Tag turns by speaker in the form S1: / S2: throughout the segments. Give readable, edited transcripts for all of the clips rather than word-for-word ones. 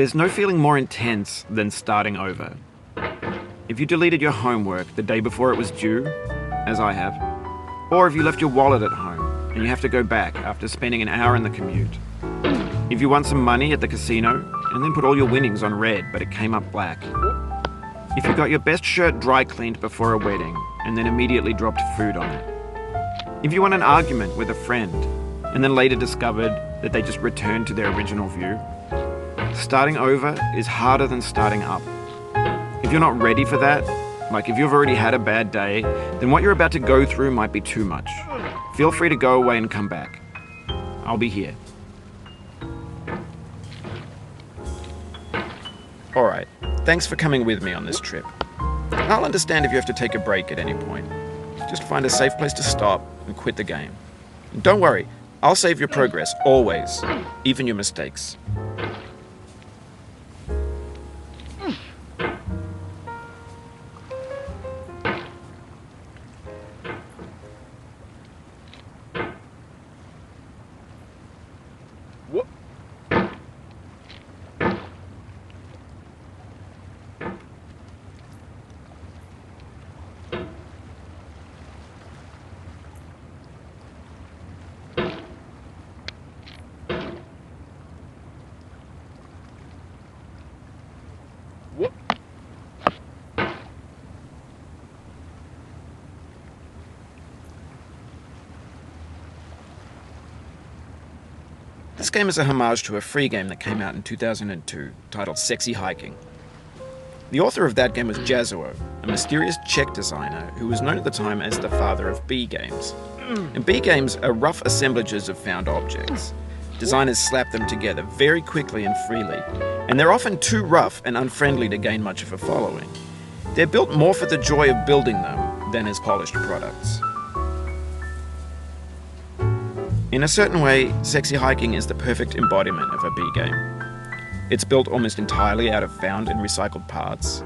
S1: There's no feeling more intense than starting over. If you deleted your homework the day before it was due, as I have, or if you left your wallet at home and you have to go back after spending an hour in the commute. If you won some money at the casino and then put all your winnings on red but it came up black. If you got your best shirt dry cleaned before a wedding and then immediately dropped food on it. If you won an argument with a friend and then later discovered that they just returned to their original view. Starting over is harder than starting up. If you're not ready for that, like if you've already had a bad day, then what you're about to go through might be too much. Feel free to go away and come back. I'll be here. Alright, thanks for coming with me on this trip. I'll understand if you have to take a break at any point. Just find a safe place to stop and quit the game. And don't worry, I'll save your progress, always, even your mistakes. This game is a homage to a free game that came out in 2002, titled Sexy Hiking. The author of that game was Jazuo, a mysterious Czech designer who was known at the time as the father of B games. And B games are rough assemblages of found objects. Designers slap them together very quickly and freely, and they're often too rough and unfriendly to gain much of a following. They're built more for the joy of building them than as polished products. In a certain way, Sexy Hiking is the perfect embodiment of a B game. It's built almost entirely out of found and recycled parts,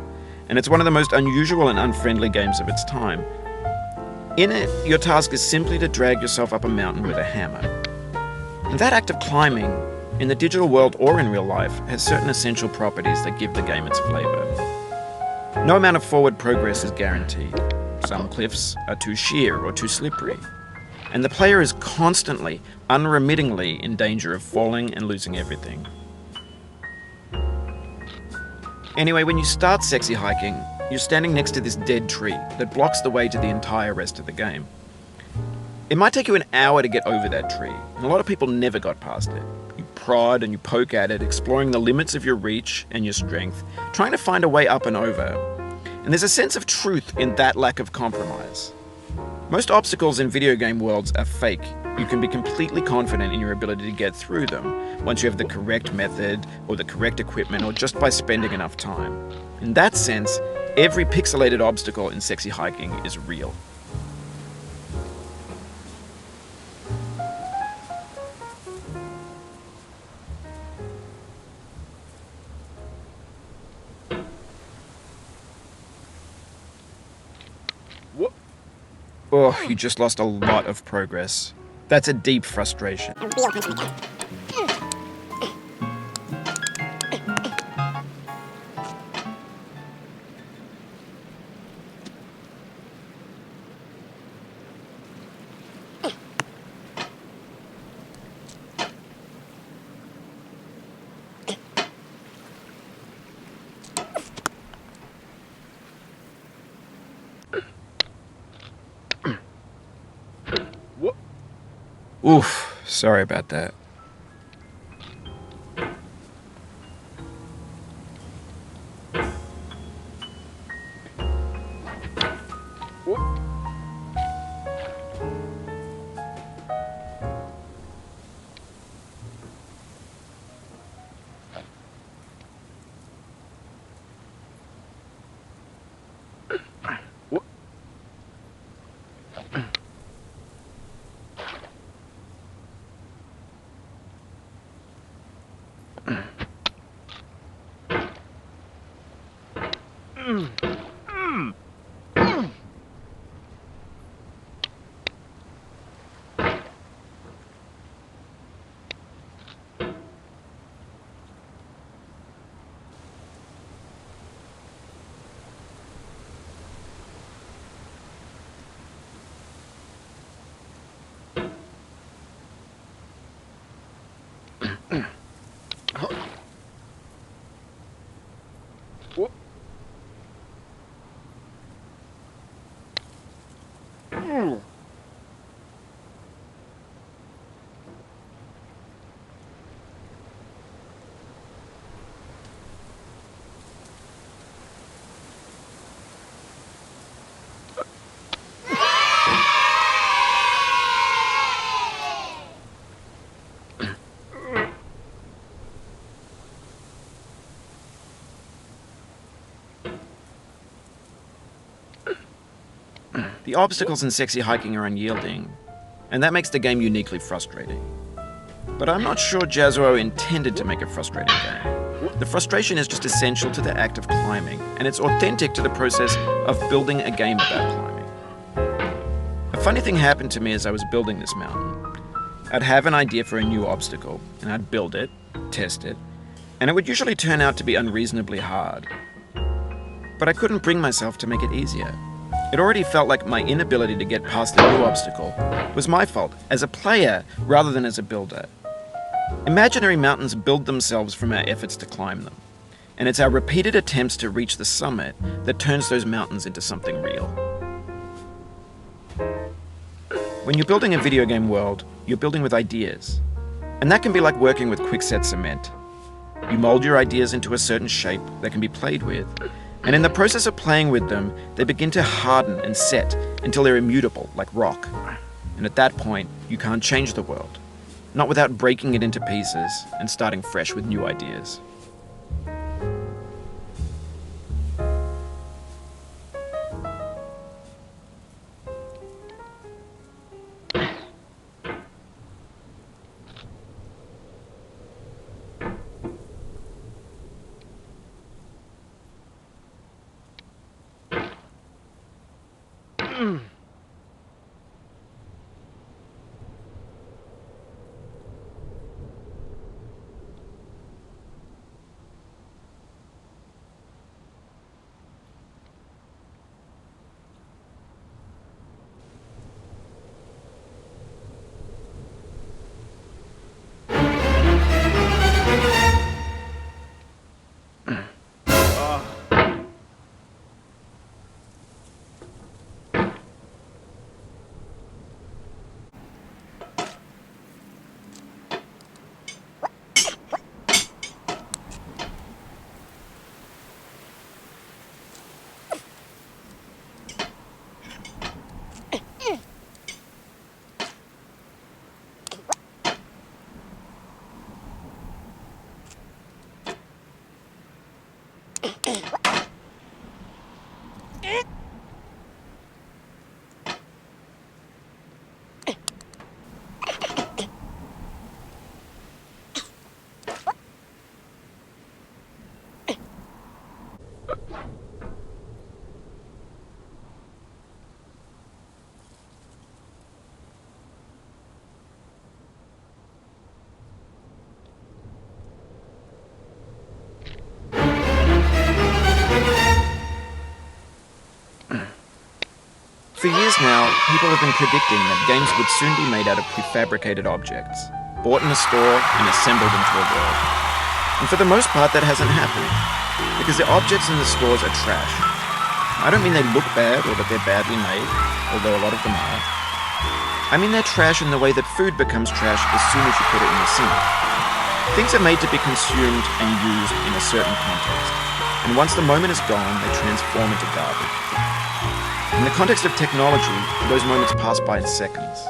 S1: and it's one of the most unusual and unfriendly games of its time. In it, your task is simply to drag yourself up a mountain with a hammer. And that act of climbing, in the digital world or in real life, has certain essential properties that give the game its flavor. No amount of forward progress is guaranteed. Some cliffs are too sheer or too slippery. And the player is constantly, unremittingly in danger of falling and losing everything. Anyway, when you start Sexy Hiking, you're standing next to this dead tree that blocks the way to the entire rest of the game. It might take you an hour to get over that tree, and a lot of people never got past it. You prod and you poke at it, exploring the limits of your reach and your strength, trying to find a way up and over. And there's a sense of truth in that lack of compromise. Most obstacles in video game worlds are fake. You can be completely confident in your ability to get through them once you have the correct method or the correct equipment or just by spending enough time. In that sense, every pixelated obstacle in Sexy Hiking is real. Oh, you just lost a lot of progress. That's a deep frustration. Oof, sorry about that. The obstacles in Sexy Hiking are unyielding, and that makes the game uniquely frustrating. But I'm not sure Jazzuo intended to make a frustrating game. The frustration is just essential to the act of climbing, and it's authentic to the process of building a game about climbing. A funny thing happened to me as I was building this mountain. I'd have an idea for a new obstacle, and I'd build it, test it, and it would usually turn out to be unreasonably hard. But I couldn't bring myself to make it easier. It already felt like my inability to get past the new obstacle was my fault as a player rather than as a builder. Imaginary mountains build themselves from our efforts to climb them, and it's our repeated attempts to reach the summit that turns those mountains into something real. When you're building a video game world, you're building with ideas, and that can be like working with quickset cement. You mold your ideas into a certain shape that can be played with, and in the process of playing with them, they begin to harden and set until they're immutable, like rock. And at that point, you can't change the world, not without breaking it into pieces and starting fresh with new ideas. For years now, people have been predicting that games would soon be made out of prefabricated objects, bought in a store and assembled into a world. And for the most part, that hasn't happened, because the objects in the stores are trash. I don't mean they look bad or that they're badly made, although a lot of them are. I mean they're trash in the way that food becomes trash as soon as you put it in the sink. Things are made to be consumed and used in a certain context, and once the moment is gone, they transform into garbage. In the context of technology, those moments pass by in seconds.